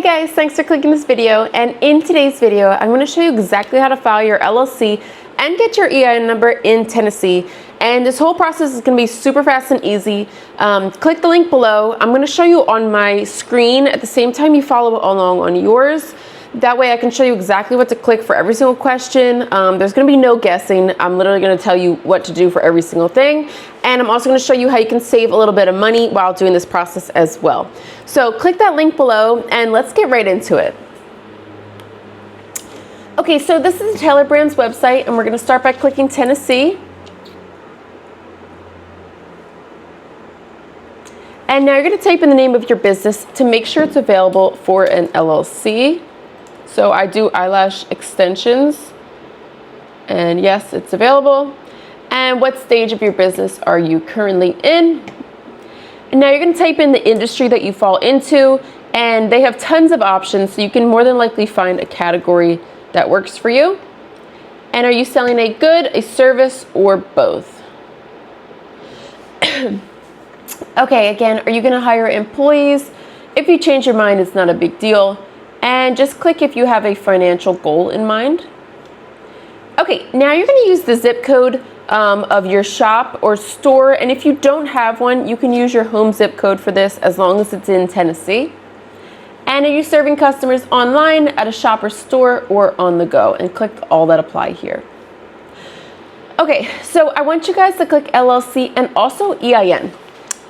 Hey guys, thanks for clicking this video, and in today's video I'm going to show you exactly how to file your LLC and get your EIN number in Tennessee. And this whole process is going to be super fast and easy. Click the link below. I'm going to show you on my screen at the same time you follow along on yours. That way I can show you exactly what to click for every single question. There's going to be no guessing. I'm literally going to tell you what to do for every single thing. And I'm also going to show you how you can save a little bit of money while doing this process as well. So click that link below and let's get right into it. Okay, so this is the Tailor Brands website, and we're going to start by clicking Tennessee. And now you're going to type in the name of your business to make sure it's available for an LLC. So I do eyelash extensions, and yes, it's available. And what stage of your business are you currently in? And now you're going to type in the industry that you fall into, and they have tons of options, so you can more than likely find a category that works for you. And are you selling a good, a service, or both? Okay, again, are you going to hire employees? If you change your mind, it's not a big deal. And just click if you have a financial goal in mind. Okay, now you're going to use the zip code of your shop or store, and if you don't have one, you can use your home zip code for this as long as it's in Tennessee. And are you serving customers online, at a shop or store, or on the go? And click all that apply here. Okay, so I want you guys to click LLC and also EIN.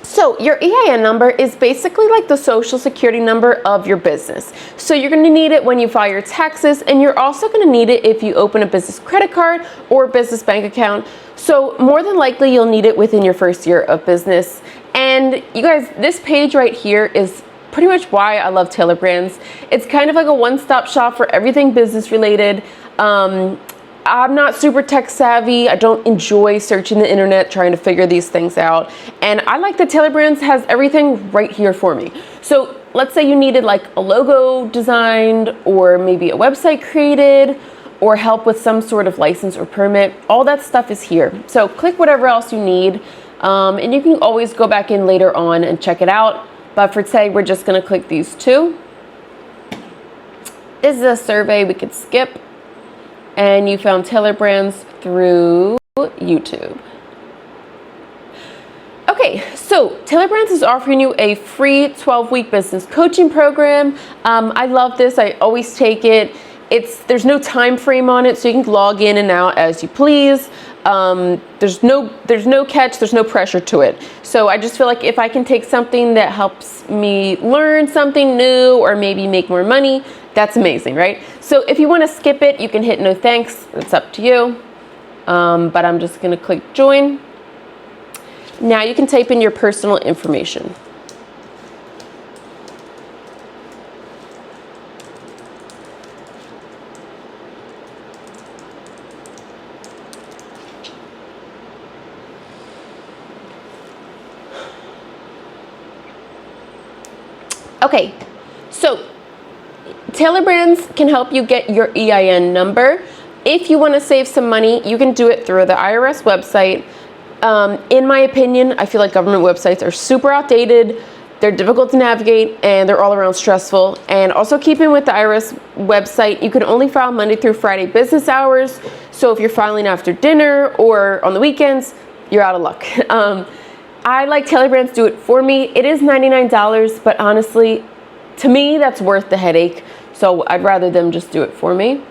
So your EIN number is basically like the social security number of your business. So you're going to need it when you file your taxes, and you're also going to need it if you open a business credit card or business bank account. So more than likely you'll need it within your first year of business. And you guys, this page right here is pretty much why I love Tailor Brands. It's kind of like a one-stop shop for everything business related. I'm not super tech savvy. I don't enjoy searching the internet trying to figure these things out. And I like that Tailor Brands has everything right here for me. So let's say you needed like a logo designed, or maybe a website created, or help with some sort of license or permit. All that stuff is here. So click whatever else you need. And you can always go back in later on and check it out. But for today, we're just going to click these two. This is a survey we could skip. And you found Tailor Brands through YouTube. Okay, so Tailor Brands is offering you a free 12-week business coaching program. I love this. I always take it. There's no time frame on it, so you can log in and out as you please. There's no catch, there's no pressure to it. So I just feel like if I can take something that helps me learn something new or maybe make more money, that's amazing, right? So if you want to skip it, you can hit no thanks. It's up to you. But I'm just going to click join. Now you can type in your personal information. Okay, so Tailor Brands can help you get your EIN number. If you want to save some money, you can do it through the IRS website. In my opinion, I feel like government websites are super outdated, they're difficult to navigate, and they're all around stressful. And also keeping with the IRS website, you can only file Monday through Friday business hours. So if you're filing after dinner or on the weekends, you're out of luck. I like Tailor Brands do it for me. It is $99, but honestly, to me, that's worth the headache. So I'd rather them just do it for me.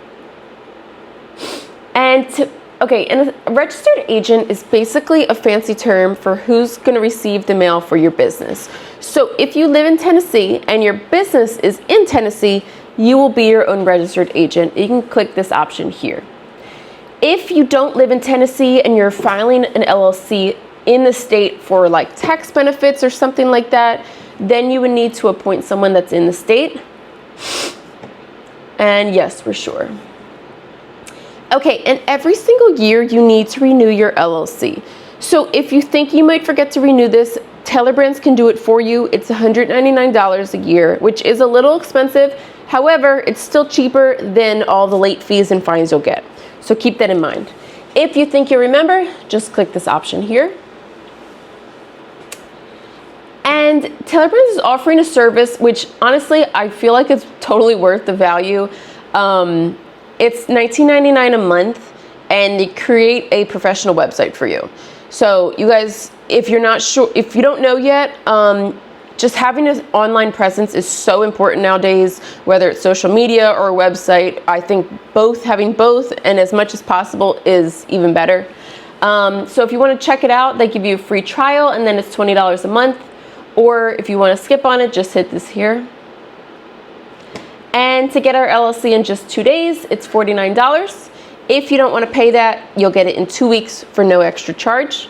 And a registered agent is basically a fancy term for who's going to receive the mail for your business. So if you live in Tennessee and your business is in Tennessee, you will be your own registered agent. You can click this option here. If you don't live in Tennessee and you're filing an LLC in the state for like tax benefits or something like that, then you would need to appoint someone that's in the state. And yes, we're sure. Okay, and every single year you need to renew your LLC. So if you think you might forget to renew this, Tailor Brands can do it for you. It's $199 a year, which is a little expensive. However, it's still cheaper than all the late fees and fines you'll get. So keep that in mind. If you think you remember, just click this option here. And Tailor Brands is offering a service which honestly I feel like it's totally worth the value. It's $19.99 a month, and they create a professional website for you. So you guys, if you're not sure, if you don't know yet, just having an online presence is so important nowadays, whether it's social media or a website. I think having both and as much as possible is even better. So if you want to check it out, they give you a free trial, and then it's $20 a month. Or if you want to skip on it, just hit this here. And to get our LLC in just 2 days, it's $49. If you don't want to pay that, you'll get it in 2 weeks for no extra charge.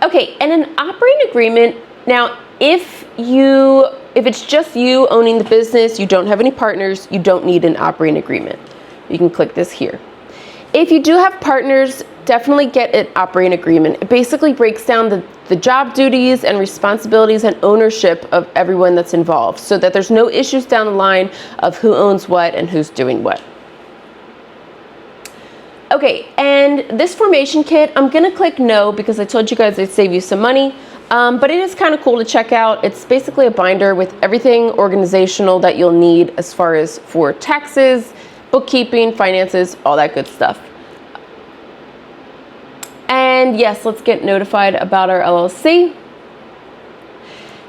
Okay, and an operating agreement. Now, if it's just you owning the business, you don't have any partners, you don't need an operating agreement. You can click this here. If you do have partners, definitely get an operating agreement. It basically breaks down the job duties and responsibilities and ownership of everyone that's involved, so that there's no issues down the line of who owns what and who's doing what. Okay, and this formation kit, I'm gonna click no because I told you guys I'd save you some money, but it is kind of cool to check out. It's basically a binder with everything organizational that you'll need as far as for taxes, bookkeeping, finances, all that good stuff. And yes, let's get notified about our LLC.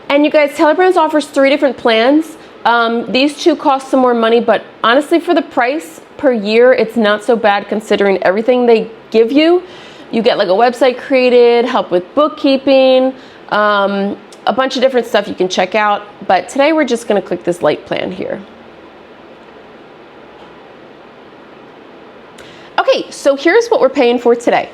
And you guys, Tailor Brands offers 3 different plans. These 2 cost some more money, but honestly, for the price per year, it's not so bad considering everything they give you. You get like a website created, help with bookkeeping, a bunch of different stuff you can check out. But today we're just gonna click this light plan here. Okay, so here's what we're paying for today.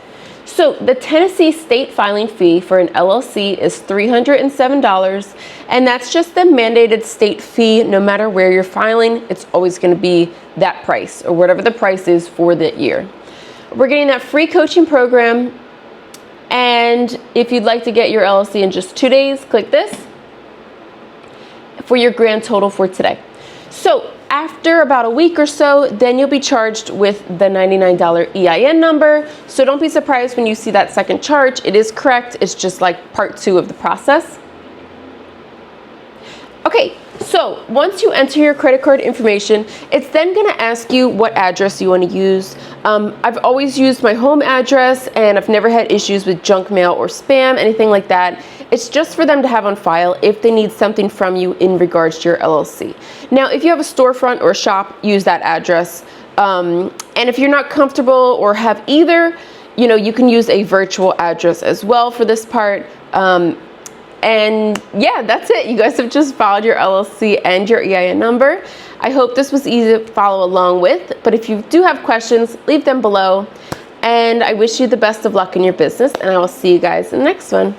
So the Tennessee state filing fee for an LLC is $307, and that's just the mandated state fee. No matter where you're filing, it's always going to be that price, or whatever the price is for the year. We're getting that free coaching program, and if you'd like to get your LLC in just 2 days, click this for your grand total for today. So after about a week or so, then you'll be charged with the $99 EIN number. So don't be surprised when you see that second charge. It is correct. It's just like part 2 of the process. Okay, so once you enter your credit card information, it's then going to ask you what address you want to use. I've always used my home address, and I've never had issues with junk mail or spam, anything like that. It's just for them to have on file if they need something from you in regards to your LLC. Now, if you have a storefront or a shop, use that address. And if you're not comfortable or have either, you can use a virtual address as well for this part. And yeah, that's it. You guys have just filed your LLC and your EIN number. I hope this was easy to follow along with, but if you do have questions, leave them below. And I wish you the best of luck in your business, and I will see you guys in the next one.